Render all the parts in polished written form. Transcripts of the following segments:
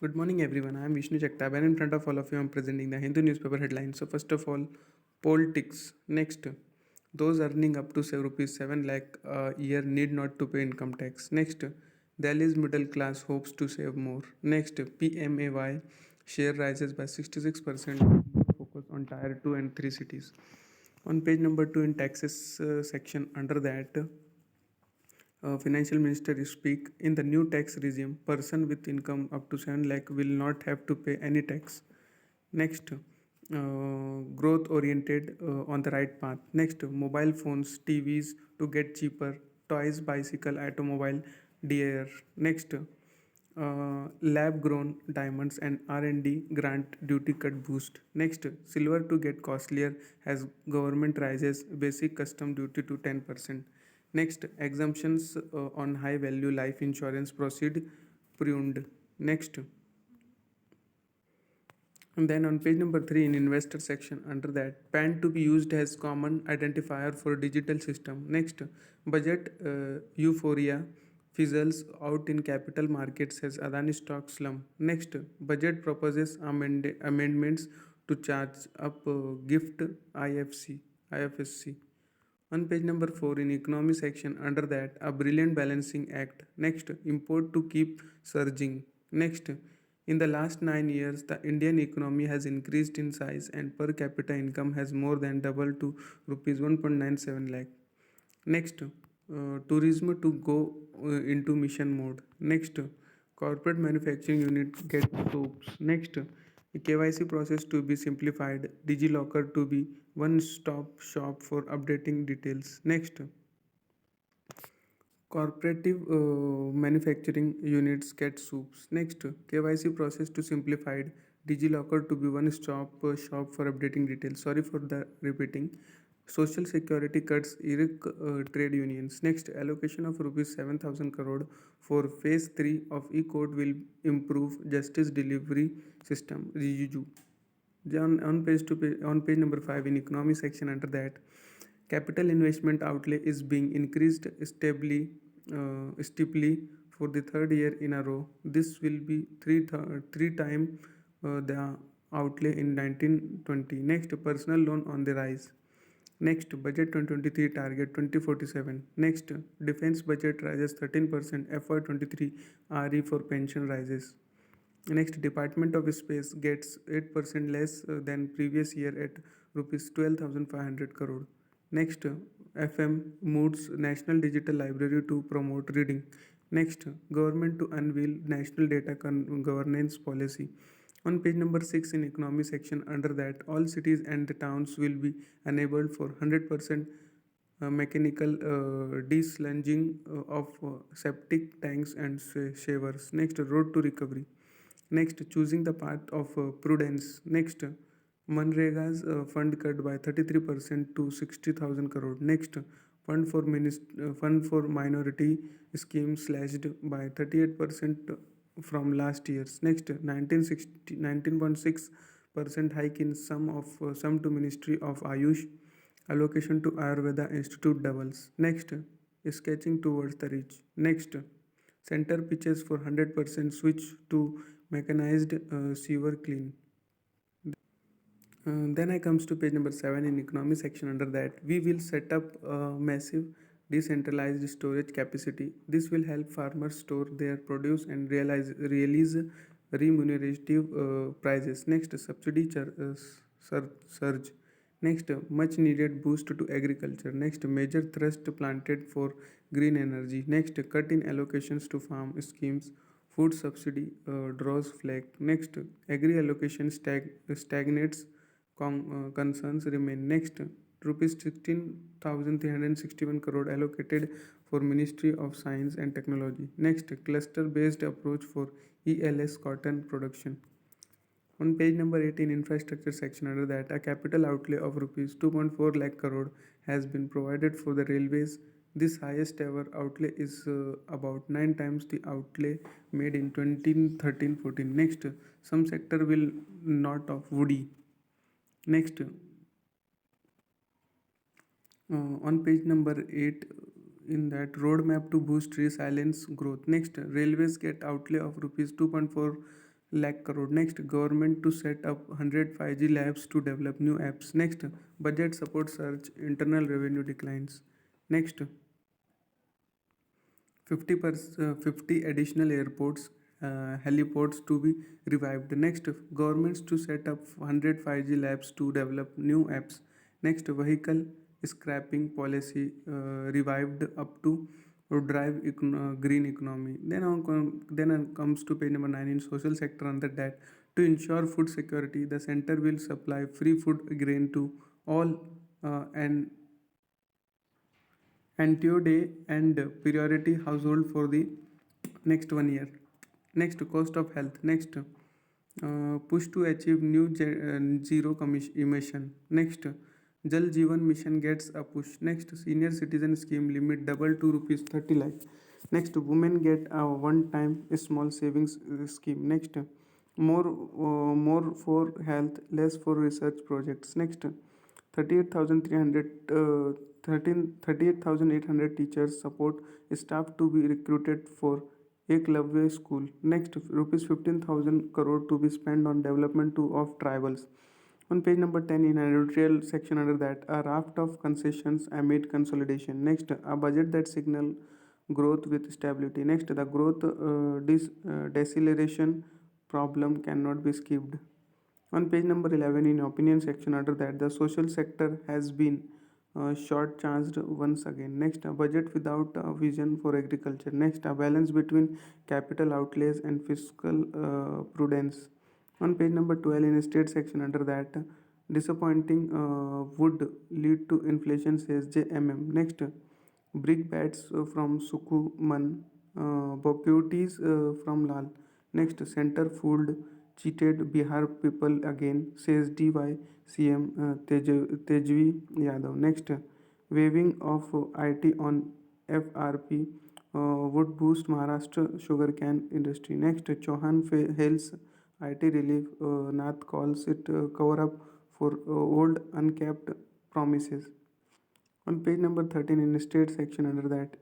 Good morning, everyone. I am Vishnu Jagtap, and in front of all of you, I am presenting the Hindu newspaper headlines. So, first of all, politics. Next, those earning up to say rupees 7 lakh a year need not to pay income tax. Next, Delhi's middle class hopes to save more. Next, PMAY share rises by 66%. More focus on tier 2 and 3 cities. On page number 2 in taxes section, under that, financial minister speak in the new tax regime. Person with income up to 7 lakh will not have to pay any tax. Next, growth oriented on the right path. Next, mobile phones, TVs to get cheaper. Toys, bicycle, automobile, DAR. Next, lab grown diamonds and R&D grant duty cut boost. Next, silver to get costlier as government rises basic custom duty to 10%. Next, exemptions on high value life insurance proceed pruned. Next, and then on page number 3 in investor section, under that, PAN to be used as common identifier for digital system. Next, budget euphoria fizzles out in capital markets as Adani stock slump. Next, budget proposes amendments to charge up gift IFSC. On page number 4 in economy section, under that, a brilliant balancing act. Next, import to keep surging. Next, in the last 9 years, the Indian economy has increased in size and per capita income has more than doubled to rupees 1.97 lakh. Next, tourism to go into mission mode. Next, corporate manufacturing unit get soaps. Next, KYC process to be simplified. DigiLocker to be one-stop shop for updating details. Next, cooperative manufacturing units get soups. Next, KYC process to simplified. DigiLocker to be one-stop shop for updating details. Sorry for the repeating. Social security cuts IRIC trade unions. Next, allocation of rupees 7,000 crore for phase 3 of e-court will improve justice delivery system. Riju. On page number 5 in economy section, under that, capital investment outlay is being increased steeply for the third year in a row. This will be three times the outlay in 1920. Next, personal loan on the rise. Next, budget 2023 target 2047. Next, defense budget rises 13%. FY23 RE for pension rises. Next, Department of Space gets 8% less than previous year at rupees 12,500 crore. Next, FM moods National Digital Library to promote reading. Next, government to unveil National Data Governance Policy. On page number 6 in economy section, under that, all cities and the towns will be enabled for 100% mechanical deslunging of septic tanks and shavers. Next, road to recovery. Next, choosing the path of prudence. Next, Manrega's fund cut by 33% to 60,000 crore. Next, fund for minority scheme slashed by 38% from last year's. Next, 19.6% hike in sum to Ministry of Ayush. Allocation to Ayurveda Institute doubles. Next, sketching towards the reach. Next, center pitches for 100% switch to mechanized sewer clean. Then I comes to page number 7 in economy section. Under that, we will set up a massive decentralized storage capacity. This will help farmers store their produce and release remunerative prices. Next, subsidy surge. Next, much needed boost to agriculture. Next, major thrust planted for green energy. Next, cut in allocations to farm schemes. Food subsidy draws flag. Next, agri allocation stagnates. Concerns remain. Next, rupees 16,361 crore allocated for Ministry of Science and Technology. Next, cluster based approach for ELS cotton production. On page number 18 infrastructure section, under that, a capital outlay of rupees 2.4 lakh crore has been provided for the railways. This highest ever outlay is about 9 times the outlay made in 2013-14. Next, some sector will not of woody. Next, on page number 8 in that, roadmap to boost resilience growth. Next, railways get outlay of rupees 2.4 lakh crore. Next, government to set up 100 5G labs to develop new apps. Next, budget support surge, internal revenue declines. Next, 50 additional airports, heliports to be revived. Next, governments to set up 100 5G labs to develop new apps. Next, vehicle scrapping policy revived up to drive green economy. Then comes to page number 9 in social sector. Under that, to ensure food security, the center will supply free food grain to all and Antioday and priority household for the next 1 year. Next, cost of health. Next, push to achieve new zero emission. Next, Jal Jeevan Mission gets a push. Next, senior citizen scheme limit double to rupees 30 lakh. Next, women get a one-time small savings scheme. Next, more for health, less for research projects. Next, 38,300 38,800 teachers support staff to be recruited for Eklavya school. Next, rupees 15,000 crore to be spent on development of tribals. On page number 10 in editorial section under that, a raft of concessions amid consolidation. Next, a budget that signal growth with stability. Next, the growth deceleration problem cannot be skipped. On page number 11 in opinion section under that, the social sector has been short-changed once again. Next, a budget without a vision for agriculture. Next, a balance between capital outlays and fiscal prudence. On page number 12 in state section under that, disappointing would lead to inflation, says JMM. Next, brick bats from Sukuman, Bokutis from Lal. Next, center fooled, cheated Bihar people again, says DY CM Tejvi Yadav. Next, waiving of IT on FRP would boost Maharashtra sugarcane industry. Next, Chauhan hails IT relief. Nath calls it cover up for old uncapped promises. On page number 13 in the state section under that,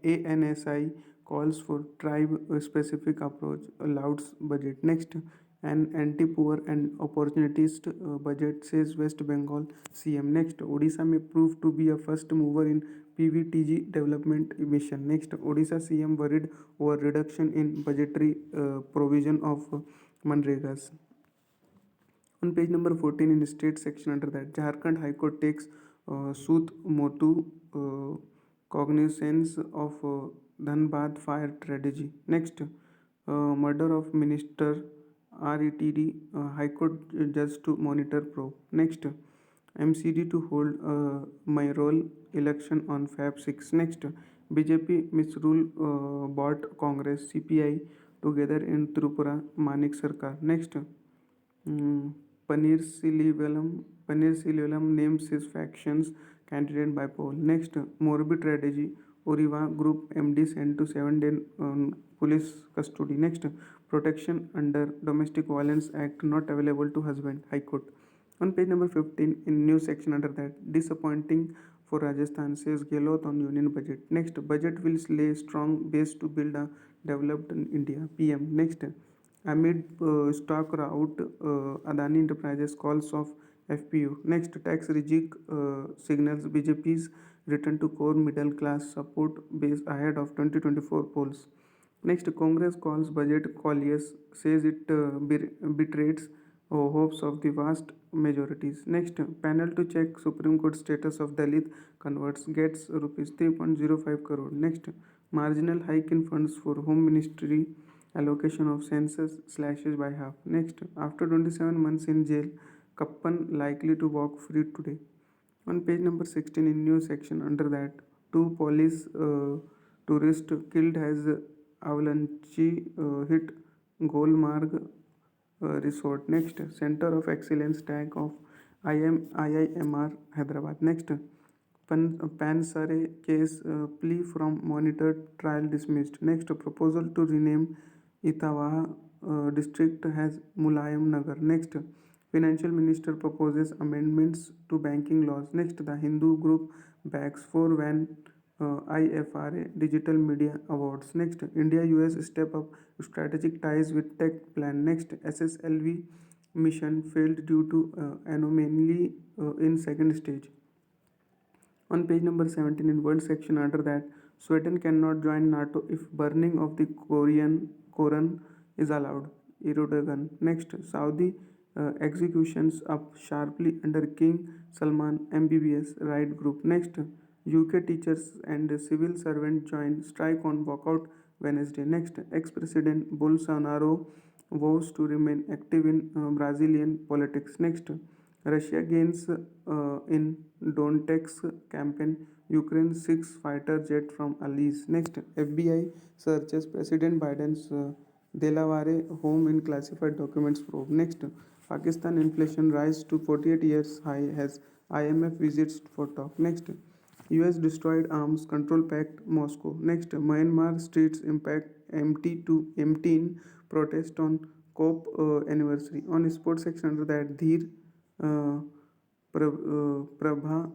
ANSI calls for tribe specific approach, allows budget. Next, an anti-poor and opportunist budget, says West Bengal CM. Next, Odisha may prove to be a first mover in PVTG development mission. Next, Odisha CM worried over reduction in budgetary provision of Manregas. On page number 14 in the state section under that, Jharkhand High Court takes Sud Motu cognizance of Dhanbad fire tragedy. Next, murder of Minister RETD High Court judge to monitor probe. Next, MCD to hold mayoral election on Feb 6. Next, BJP misrule bought Congress CPI together in Tripura Manik Sarkar. Next, Paneer names his factions candidate by poll. Next, Morbi tragedy, Oriva Group MD sent to 7-day police custody. Next, protection under Domestic Violence Act not available to husband, High Court. On page number 15 in news section under that, disappointing for Rajasthan, says Gehlot on union budget. Next, budget will lay strong base to build a developed India, PM. Next, amid stock rout, Adani Enterprises calls of FPU. Next, tax rejig signals BJP's return to core middle class support base ahead of 2024 polls. Next, Congress calls budget coalious, says it betrays hopes of the vast majorities. Next, panel to check Supreme Court status of Dalit converts gets rupees 3.05 crore. Next, marginal hike in funds for Home Ministry allocation of census slashes by half. Next, after 27 months in jail, Kappan likely to walk free today. On page number 16 in news section under that, two police tourists killed as avalanche hit Golmarg resort. Next, Center of Excellence tag of IIMR Hyderabad. Next, Pansare case plea from monitored trial dismissed. Next, proposal to rename Etawah district has Mulayam Nagar. Next, Financial Minister proposes amendments to banking laws. Next, the Hindu group backs for when IFRA Digital Media Awards. Next, India US step up strategic ties with tech plan. Next, SSLV mission failed due to anomaly in second stage. On page number 17 in world section under that, Sweden cannot join NATO if burning of the Koran is allowed. Erdogan. Next, Saudi executions up sharply under King Salman MBBS right group. Next, UK teachers and civil servant join strike on walkout Wednesday. Next, ex-president Bolsonaro vows to remain active in Brazilian politics. Next, Russia gains in Donetsk campaign. Ukraine 6 fighter jet from allies. Next, FBI searches President Biden's Delaware home in classified documents probe. Next, Pakistan inflation rise to 48 years high as IMF visits for talk. Next, US destroyed arms control pact Moscow. Next, Myanmar streets impact empty in protest on COP anniversary. On sports section under that, Dheer Prabha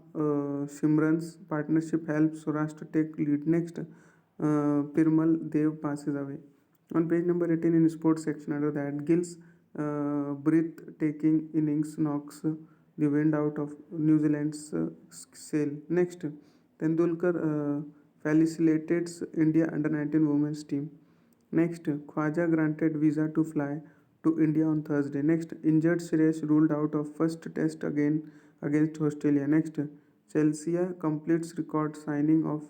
Simran's partnership helps Saurashtra take lead. Next, Pirmal Dev passes away. On page number 18 in sports section under that, Gill's breathtaking innings knocks the wind out of New Zealand's sail. Next, Tendulkar felicitates India under 19 women's team. Next, Khwaja granted visa to fly to India on Thursday. Next, injured Suresh ruled out of first test again against Australia. Next, Chelsea completes record signing of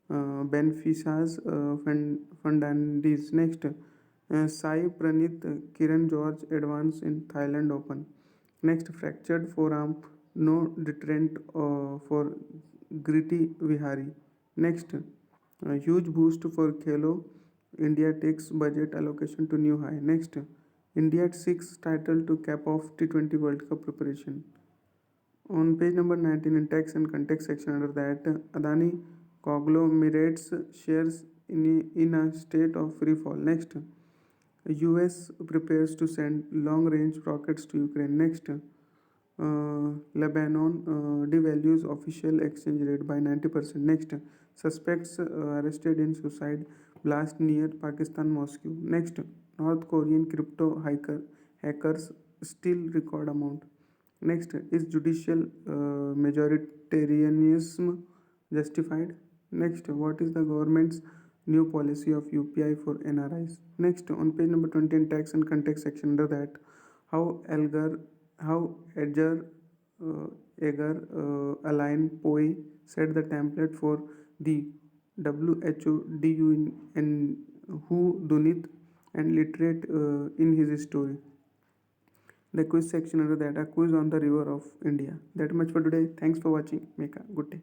Benfica's Fernandes. Next, Sai Pranit Kiran George advance in Thailand Open. Next, fractured forearm, no deterrent for Gritty Vihari. Next, huge boost for Khelo. India takes budget allocation to new high. Next, India at 6 title to cap off T20 World Cup preparation. On page number 19 in tax and context section under that, Adani conglomerates shares in a state of free fall. Next, US prepares to send long range rockets to Ukraine. Next, Lebanon devalues official exchange rate by 90%. Next, suspects arrested in suicide blast near Pakistan mosque. Next, North Korean crypto hackers steal record amount. Next, is judicial majoritarianism justified? Next, what is the government's new policy of UPI for NRIs? Next, on page number 20 in tax and context section under that, how Edgar Alain Poe set the template for the WHO DU and who Dunit and literate in his story. The quiz section under that, a quiz on the river of India. That much for today. Thanks for watching. Make a good day.